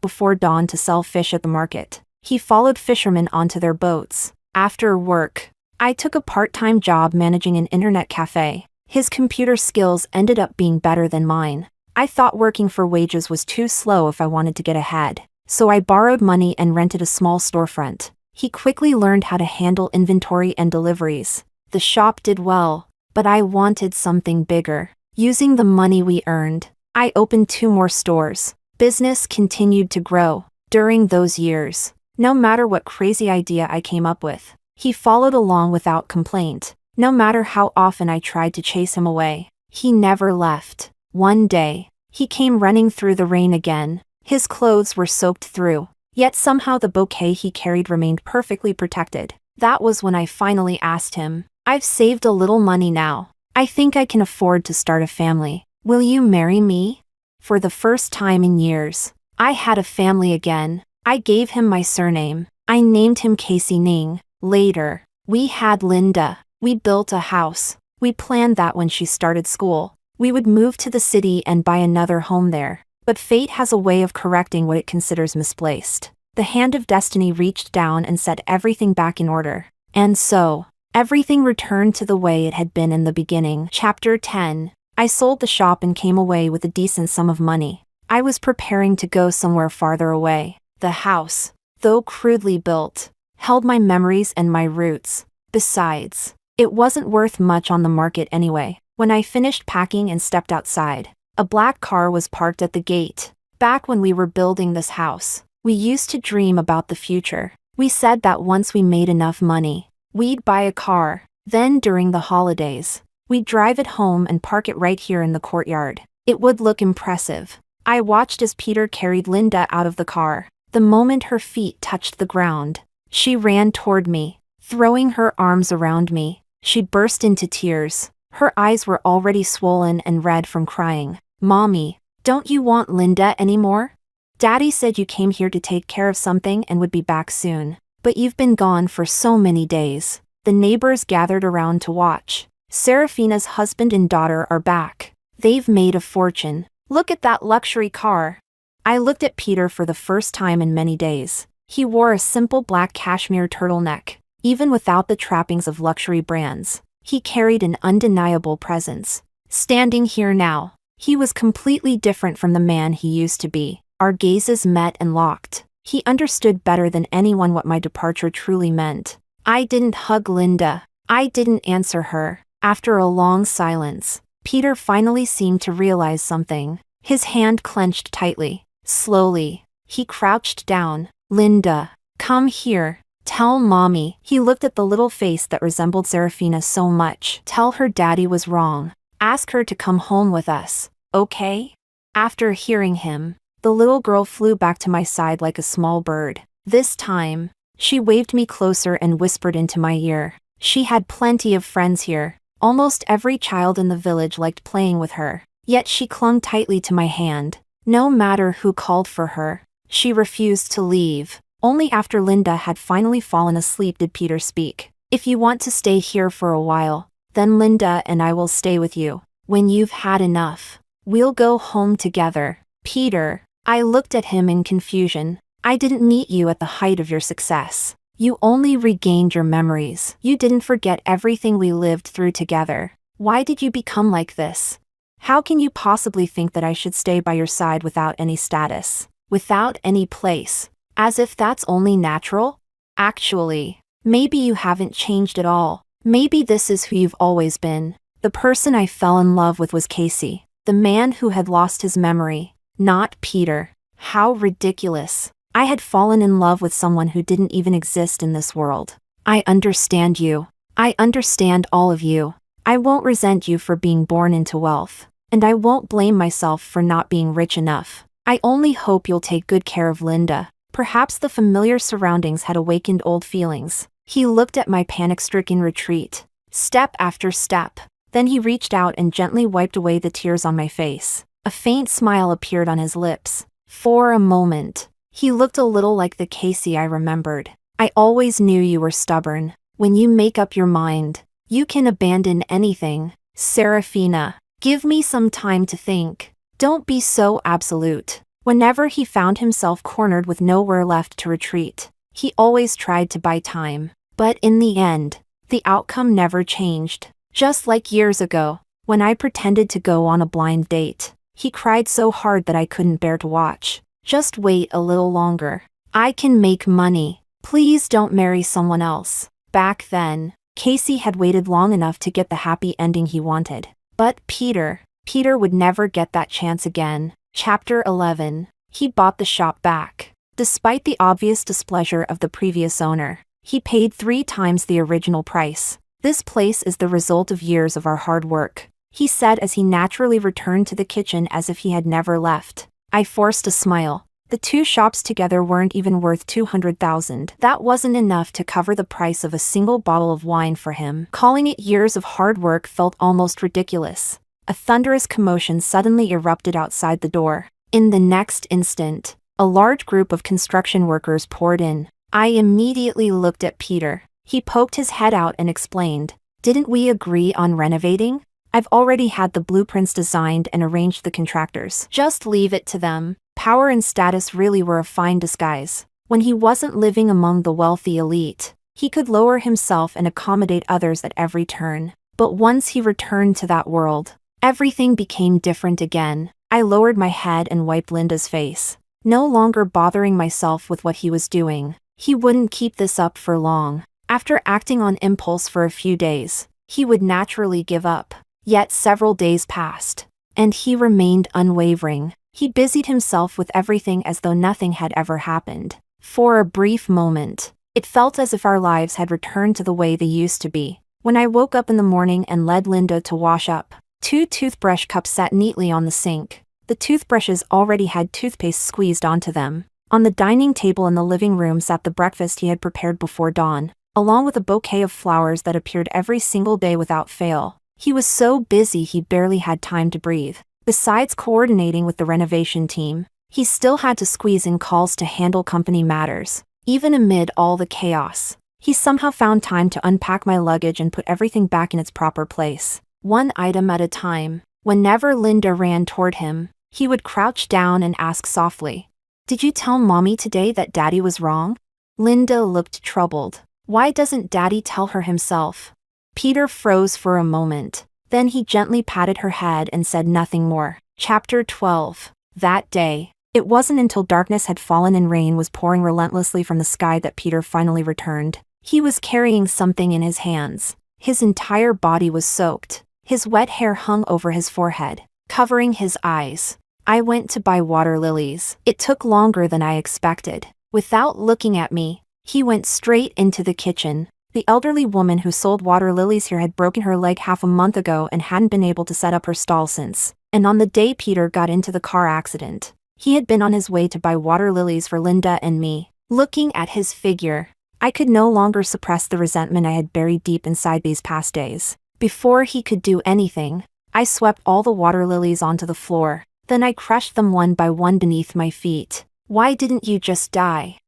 before dawn to sell fish at the market. He followed fishermen onto their boats. After work, I took a part-time job managing an internet cafe. His computer skills ended up being better than mine. I thought working for wages was too slow if I wanted to get ahead, so I borrowed money and rented a small storefront. He quickly learned how to handle inventory and deliveries. The shop did well, but I wanted something bigger. Using the money we earned, I opened 2 more stores. Business continued to grow. During those years, no matter what crazy idea I came up with, he followed along without complaint. No matter how often I tried to chase him away, he never left. One day, he came running through the rain again. His clothes were soaked through, yet somehow the bouquet he carried remained perfectly protected. That was when I finally asked him, "I've saved a little money now. I think I can afford to start a family. Will you marry me?" For the first time in years, I had a family again. I gave him my surname. I named him Casey Ning. Later, we had Linda. We built a house. We planned that when she started school, we would move to the city and buy another home there. But fate has a way of correcting what it considers misplaced. The hand of destiny reached down and set everything back in order. And so, everything returned to the way it had been in the beginning. Chapter 10. I sold the shop and came away with a decent sum of money. I was preparing to go somewhere farther away. The house, though crudely built, held my memories and my roots. Besides, it wasn't worth much on the market anyway. When I finished packing and stepped outside, a black car was parked at the gate. Back when we were building this house, we used to dream about the future. We said that once we made enough money, we'd buy a car. Then during the holidays, we'd drive it home and park it right here in the courtyard. It would look impressive. I watched as Peter carried Linda out of the car. The moment her feet touched the ground, she ran toward me, throwing her arms around me. She burst into tears. Her eyes were already swollen and red from crying. "Mommy, don't you want Linda anymore? Daddy said you came here to take care of something and would be back soon. But you've been gone for so many days." The neighbors gathered around to watch. Serafina's husband and daughter are back. They've made a fortune. Look at that luxury car. I looked at Peter for the first time in many days. He wore a simple black cashmere turtleneck. Even without the trappings of luxury brands, he carried an undeniable presence. Standing here now, he was completely different from the man he used to be. Our gazes met and locked. He understood better than anyone what my departure truly meant. I didn't hug Linda. I didn't answer her. After a long silence, Peter finally seemed to realize something. His hand clenched tightly. Slowly, he crouched down. "Linda, come here. Tell Mommy." He looked at the little face that resembled Serafina so much. "Tell her Daddy was wrong. Ask her to come home with us, okay?" After hearing him, the little girl flew back to my side like a small bird. This time, she waved me closer and whispered into my ear, She had plenty of friends here. Almost every child in the village liked playing with her. Yet she clung tightly to my hand. No matter who called for her, she refused to leave. Only after Linda had finally fallen asleep did Peter speak. If you want to stay here for a while, then Linda and I will stay with you. When you've had enough, we'll go home together. Peter, I looked at him in confusion. I didn't meet you at the height of your success. You only regained your memories. You didn't forget everything we lived through together. Why did you become like this? How can you possibly think that I should stay by your side without any status, without any place, as if that's only natural? Actually, maybe you haven't changed at all. Maybe this is who you've always been. The person I fell in love with was Casey, the man who had lost his memory, not Peter. How ridiculous. I had fallen in love with someone who didn't even exist in this world. I understand you. I understand all of you. I won't resent you for being born into wealth. And I won't blame myself for not being rich enough. I only hope you'll take good care of Linda. Perhaps the familiar surroundings had awakened old feelings. He looked at my panic-stricken retreat, step after step. Then he reached out and gently wiped away the tears on my face. A faint smile appeared on his lips. For a moment, he looked a little like the Casey I remembered. I always knew you were stubborn. When you make up your mind, you can abandon anything. Serafina, give me some time to think. Don't be so absolute. Whenever he found himself cornered with nowhere left to retreat, he always tried to buy time. But in the end, the outcome never changed. Just like years ago, when I pretended to go on a blind date, he cried so hard that I couldn't bear to watch. Just wait a little longer. I can make money. Please don't marry someone else. Back then, Casey had waited long enough to get the happy ending he wanted. But Peter would never get that chance again. Chapter 11. He bought the shop back. Despite the obvious displeasure of the previous owner, he paid 3 times the original price. This place is the result of years of our hard work, he said as he naturally returned to the kitchen as if he had never left. I forced a smile. The 2 shops together weren't even worth $200,000. That wasn't enough to cover the price of a single bottle of wine for him. Calling it years of hard work felt almost ridiculous. A thunderous commotion suddenly erupted outside the door. In the next instant, a large group of construction workers poured in. I immediately looked at Peter. He poked his head out and explained, "Didn't we agree on renovating? I've already had the blueprints designed and arranged the contractors. Just leave it to them." Power and status really were a fine disguise. When he wasn't living among the wealthy elite, he could lower himself and accommodate others at every turn. But once he returned to that world, everything became different again. I lowered my head and wiped Linda's face, no longer bothering myself with what he was doing. He wouldn't keep this up for long. After acting on impulse for a few days, he would naturally give up. Yet several days passed, and he remained unwavering. He busied himself with everything as though nothing had ever happened. For a brief moment, it felt as if our lives had returned to the way they used to be. When I woke up in the morning and led Linda to wash up, 2 toothbrush cups sat neatly on the sink. The toothbrushes already had toothpaste squeezed onto them. On the dining table in the living room sat the breakfast he had prepared before dawn, along with a bouquet of flowers that appeared every single day without fail. He was so busy he barely had time to breathe. Besides coordinating with the renovation team, he still had to squeeze in calls to handle company matters. Even amid all the chaos, he somehow found time to unpack my luggage and put everything back in its proper place, one item at a time. Whenever Linda ran toward him, he would crouch down and ask softly, "Did you tell Mommy today that Daddy was wrong?" Linda looked troubled. "Why doesn't Daddy tell her himself?" Peter froze for a moment. Then he gently patted her head and said nothing more. Chapter 12. That day, it wasn't until darkness had fallen and rain was pouring relentlessly from the sky that Peter finally returned. He was carrying something in his hands. His entire body was soaked. His wet hair hung over his forehead, covering his eyes. I went to buy water lilies. It took longer than I expected. Without looking at me, he went straight into the kitchen. The elderly woman who sold water lilies here had broken her leg half a month ago and hadn't been able to set up her stall since. And on the day Peter got into the car accident, he had been on his way to buy water lilies for Linda and me. Looking at his figure, I could no longer suppress the resentment I had buried deep inside these past days. Before he could do anything, I swept all the water lilies onto the floor. Then I crushed them one by one beneath my feet. "Why didn't you just die?"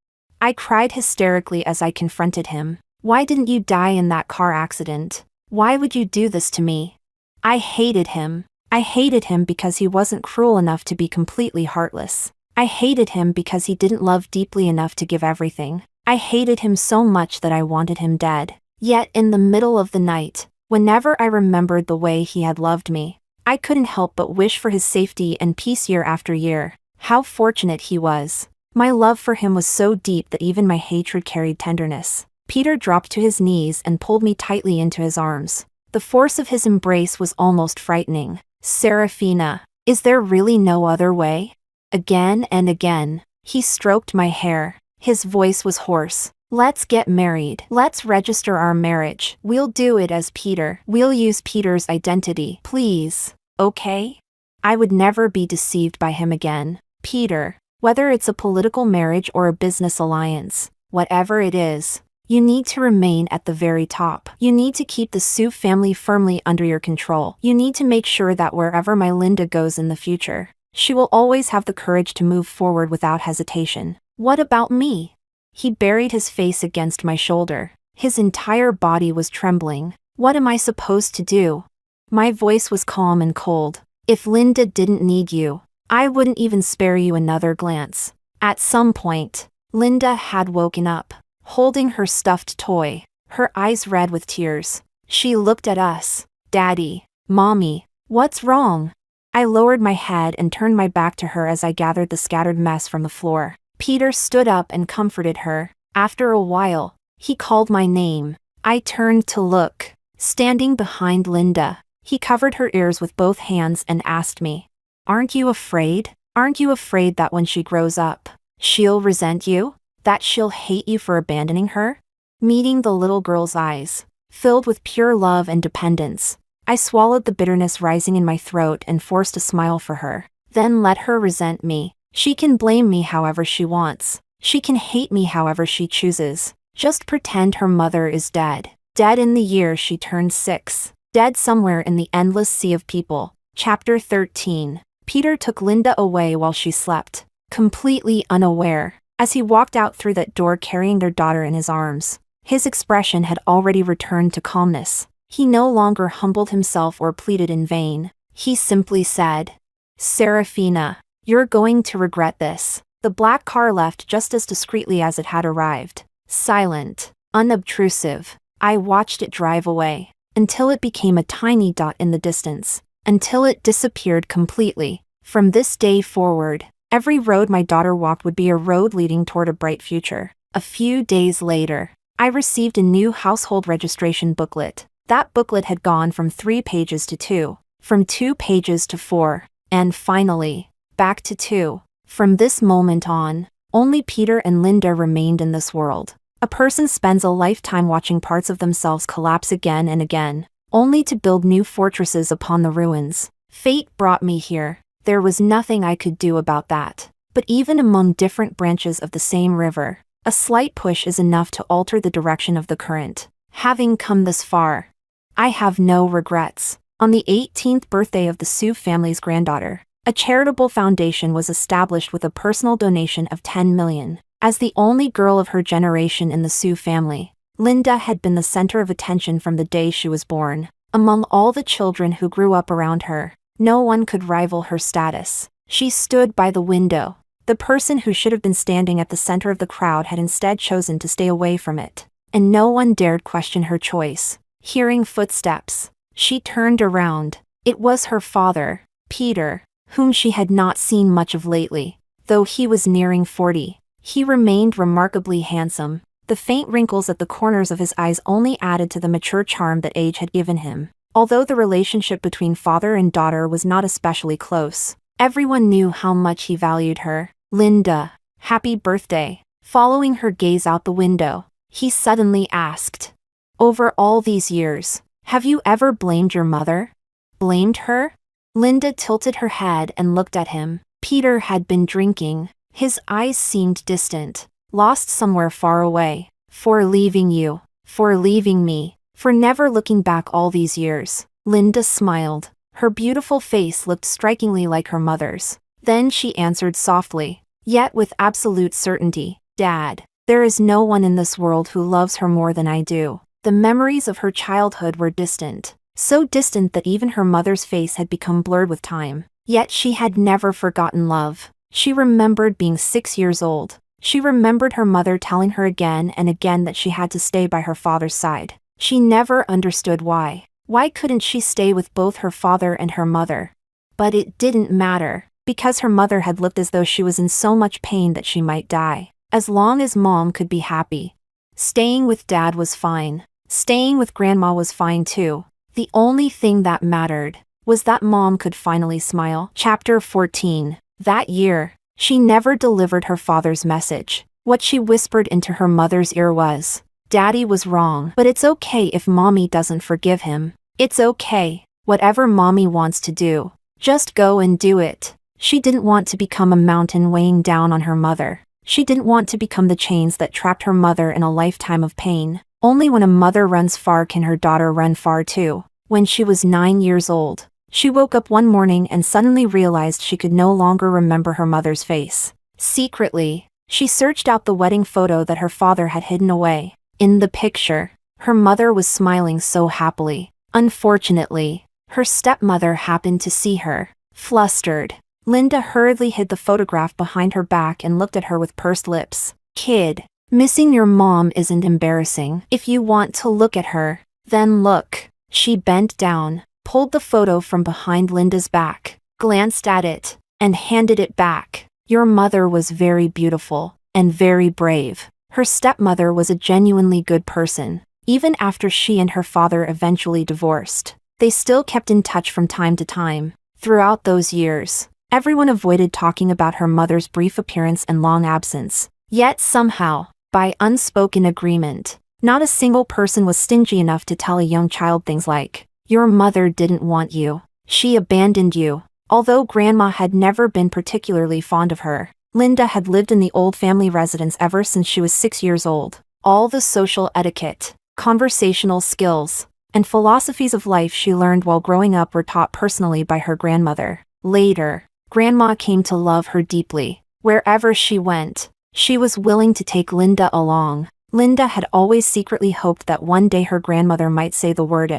I cried hysterically as I confronted him. "Why didn't you die in that car accident? Why would you do this to me?" I hated him. I hated him because he wasn't cruel enough to be completely heartless. I hated him because he didn't love deeply enough to give everything. I hated him so much that I wanted him dead. Yet in the middle of the night, whenever I remembered the way he had loved me, I couldn't help but wish for his safety and peace year after year. How fortunate he was. My love for him was so deep that even my hatred carried tenderness. Peter dropped to his knees and pulled me tightly into his arms. The force of his embrace was almost frightening. "Serafina, is there really no other way?" Again and again, he stroked my hair. His voice was hoarse. "Let's get married. Let's register our marriage. We'll do it as Peter. We'll use Peter's identity. Please. Okay?" I would never be deceived by him again. "Peter, whether it's a political marriage or a business alliance, whatever it is, you need to remain at the very top. You need to keep the Sue family firmly under your control. You need to make sure that wherever my Linda goes in the future, she will always have the courage to move forward without hesitation. What about me?" He buried his face against my shoulder. His entire body was trembling. "What am I supposed to do?" My voice was calm and cold. "If Linda didn't need you, I wouldn't even spare you another glance." At some point, Linda had woken up, holding her stuffed toy, her eyes red with tears. She looked at us. "Daddy, Mommy, what's wrong?" I lowered my head and turned my back to her as I gathered the scattered mess from the floor. Peter stood up and comforted her. After a while, he called my name. I turned to look. Standing behind Linda, he covered her ears with both hands and asked me, "Aren't you afraid? Aren't you afraid that when she grows up, she'll resent you? That she'll hate you for abandoning her?" Meeting the little girl's eyes, filled with pure love and dependence, I swallowed the bitterness rising in my throat and forced a smile for her. "Then let her resent me. She can blame me however she wants. She can hate me however she chooses. Just pretend her mother is dead. Dead in the year she turned 6. Dead somewhere in the endless sea of people." Chapter 13. Peter took Linda away while she slept, completely unaware. As he walked out through that door carrying their daughter in his arms, his expression had already returned to calmness. He no longer humbled himself or pleaded in vain. He simply said, "Serafina, you're going to regret this." The black car left just as discreetly as it had arrived. Silent, unobtrusive, I watched it drive away, until it became a tiny dot in the distance, until it disappeared completely. From this day forward, every road my daughter walked would be a road leading toward a bright future. A few days later, I received a new household registration booklet. That booklet had gone from 3 pages to 2, from 2 pages to 4, and finally, back to 2. From this moment on, only Peter and Linda remained in this world. A person spends a lifetime watching parts of themselves collapse again and again, only to build new fortresses upon the ruins. Fate brought me here. There was nothing I could do about that. But even among different branches of the same river, a slight push is enough to alter the direction of the current. Having come this far, I have no regrets. On the 18th birthday of the Sue family's granddaughter, a charitable foundation was established with a personal donation of $10 million. As the only girl of her generation in the Sue family, Linda had been the center of attention from the day she was born. Among all the children who grew up around her, no one could rival her status. She stood by the window. The person who should have been standing at the center of the crowd had instead chosen to stay away from it, and no one dared question her choice. Hearing footsteps, she turned around. It was her father, Peter, whom she had not seen much of lately. Though he was nearing 40, he remained remarkably handsome. The faint wrinkles at the corners of his eyes only added to the mature charm that age had given him. Although the relationship between father and daughter was not especially close, everyone knew how much he valued her. "Linda, happy birthday." Following her gaze out the window, he suddenly asked, "Over all these years, have you ever blamed your mother?" "Blamed her?" Linda tilted her head and looked at him. Peter had been drinking. His eyes seemed distant, lost somewhere far away. For leaving you. For leaving me. For never looking back all these years. Linda smiled. Her beautiful face looked strikingly like her mother's. Then she answered softly, yet with absolute certainty, Dad, there is no one in this world who loves her more than I do. The memories of her childhood were distant. So distant that even her mother's face had become blurred with time. Yet she had never forgotten love. She remembered being 6 years old. She remembered her mother telling her again and again that she had to stay by her father's side. She never understood why. Why couldn't she stay with both her father and her mother? But it didn't matter, because her mother had looked as though she was in so much pain that she might die. As long as Mom could be happy. Staying with Dad was fine. Staying with Grandma was fine too. The only thing that mattered was that Mom could finally smile. Chapter 14. That year, she never delivered her father's message. What she whispered into her mother's ear was, Daddy was wrong, but it's okay if Mommy doesn't forgive him. It's okay. Whatever Mommy wants to do, just go and do it. She didn't want to become a mountain weighing down on her mother. She didn't want to become the chains that trapped her mother in a lifetime of pain. Only when a mother runs far can her daughter run far too. When she was 9 years old, she woke up one morning and suddenly realized she could no longer remember her mother's face. Secretly, she searched out the wedding photo that her father had hidden away. In the picture, her mother was smiling so happily. Unfortunately, her stepmother happened to see her. Flustered, Linda hurriedly hid the photograph behind her back and looked at her with pursed lips. Kid, missing your mom isn't embarrassing. If you want to look at her, then look. She bent down, pulled the photo from behind Linda's back, glanced at it, and handed it back. Your mother was very beautiful, and very brave. Her stepmother was a genuinely good person. Even after she and her father eventually divorced, they still kept in touch from time to time. Throughout those years, everyone avoided talking about her mother's brief appearance and long absence. Yet somehow, by unspoken agreement, not a single person was stingy enough to tell a young child things like, your mother didn't want you. She abandoned you. Although Grandma had never been particularly fond of her, Linda had lived in the old family residence ever since she was 6 years old. All the social etiquette, conversational skills, and philosophies of life she learned while growing up were taught personally by her grandmother. Later, Grandma came to love her deeply. Wherever she went, she was willing to take Linda along. Linda had always secretly hoped that one day her grandmother might say the word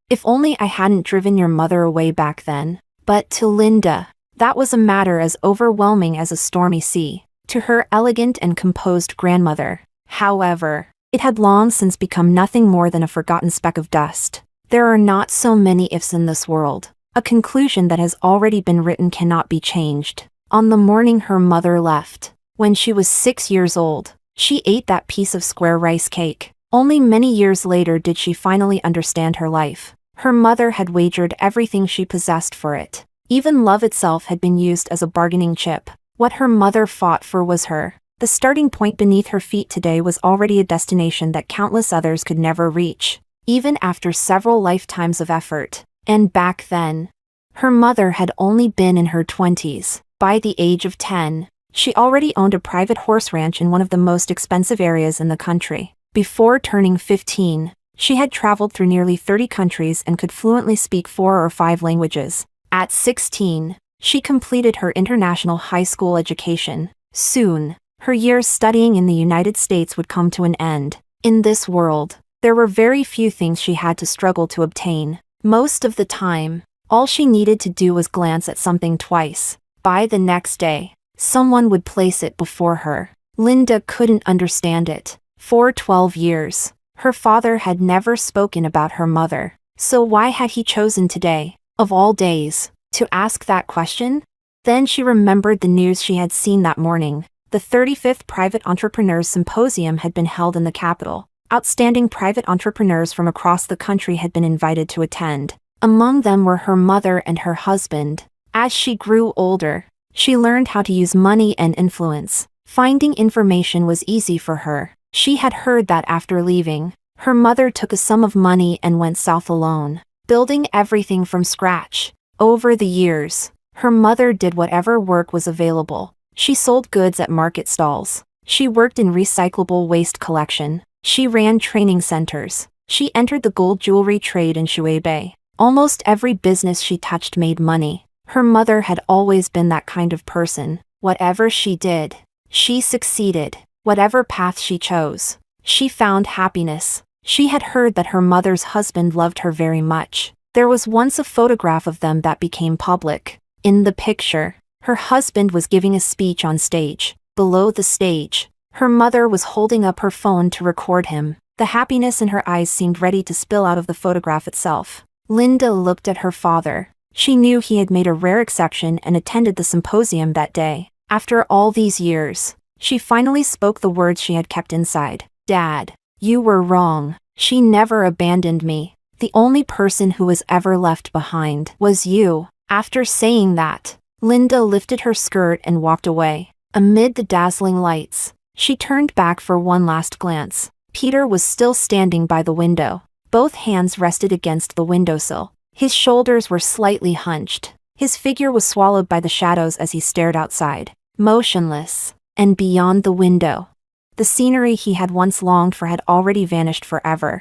if only I hadn't driven your mother away back then. But to Linda, that was a matter as overwhelming as a stormy sea. To her elegant and composed grandmother, however, it had long since become nothing more than a forgotten speck of dust. There are not so many ifs in this world. A conclusion that has already been written cannot be changed. On the morning her mother left, when she was 6 years old, she ate that piece of square rice cake. Only many years later did she finally understand her life. Her mother had wagered everything she possessed for it. Even love itself had been used as a bargaining chip. What her mother fought for was her. The starting point beneath her feet today was already a destination that countless others could never reach, even after several lifetimes of effort. And back then, her mother had only been in her 20s. By the age of 10, she already owned a private horse ranch in one of the most expensive areas in the country. Before turning 15, she had traveled through nearly 30 countries and could fluently speak 4 or 5 languages. At 16, she completed her international high school education. Soon, her years studying in the United States would come to an end. In this world, there were very few things she had to struggle to obtain. Most of the time, all she needed to do was glance at something twice. By the next day, someone would place it before her. Linda couldn't understand it. For 12 years, her father had never spoken about her mother. So why had he chosen today, of all days, to ask that question? Then she remembered the news she had seen that morning. The 35th Private Entrepreneurs Symposium had been held in the capital. Outstanding private entrepreneurs from across the country had been invited to attend. Among them were her mother and her husband. As she grew older, she learned how to use money and influence. Finding information was easy for her. She had heard that after leaving, her mother took a sum of money and went south alone, building everything from scratch. Over the years, her mother did whatever work was available. She sold goods at market stalls. She worked in recyclable waste collection. She ran training centers. She entered the gold jewelry trade in Shuaibei. Almost every business she touched made money. Her mother had always been that kind of person. Whatever she did, she succeeded. Whatever path she chose, she found happiness. She had heard that her mother's husband loved her very much. There was once a photograph of them that became public. In the picture, her husband was giving a speech on stage. Below the stage, her mother was holding up her phone to record him. The happiness in her eyes seemed ready to spill out of the photograph itself. Linda looked at her father. She knew he had made a rare exception and attended the symposium that day. After all these years, she finally spoke the words she had kept inside. "Dad, you were wrong. She never abandoned me. The only person who was ever left behind was you." After saying that, Linda lifted her skirt and walked away. Amid the dazzling lights, she turned back for one last glance. Peter was still standing by the window. Both hands rested against the windowsill. His shoulders were slightly hunched. His figure was swallowed by the shadows as he stared outside, motionless. And beyond the window, the scenery he had once longed for had already vanished forever.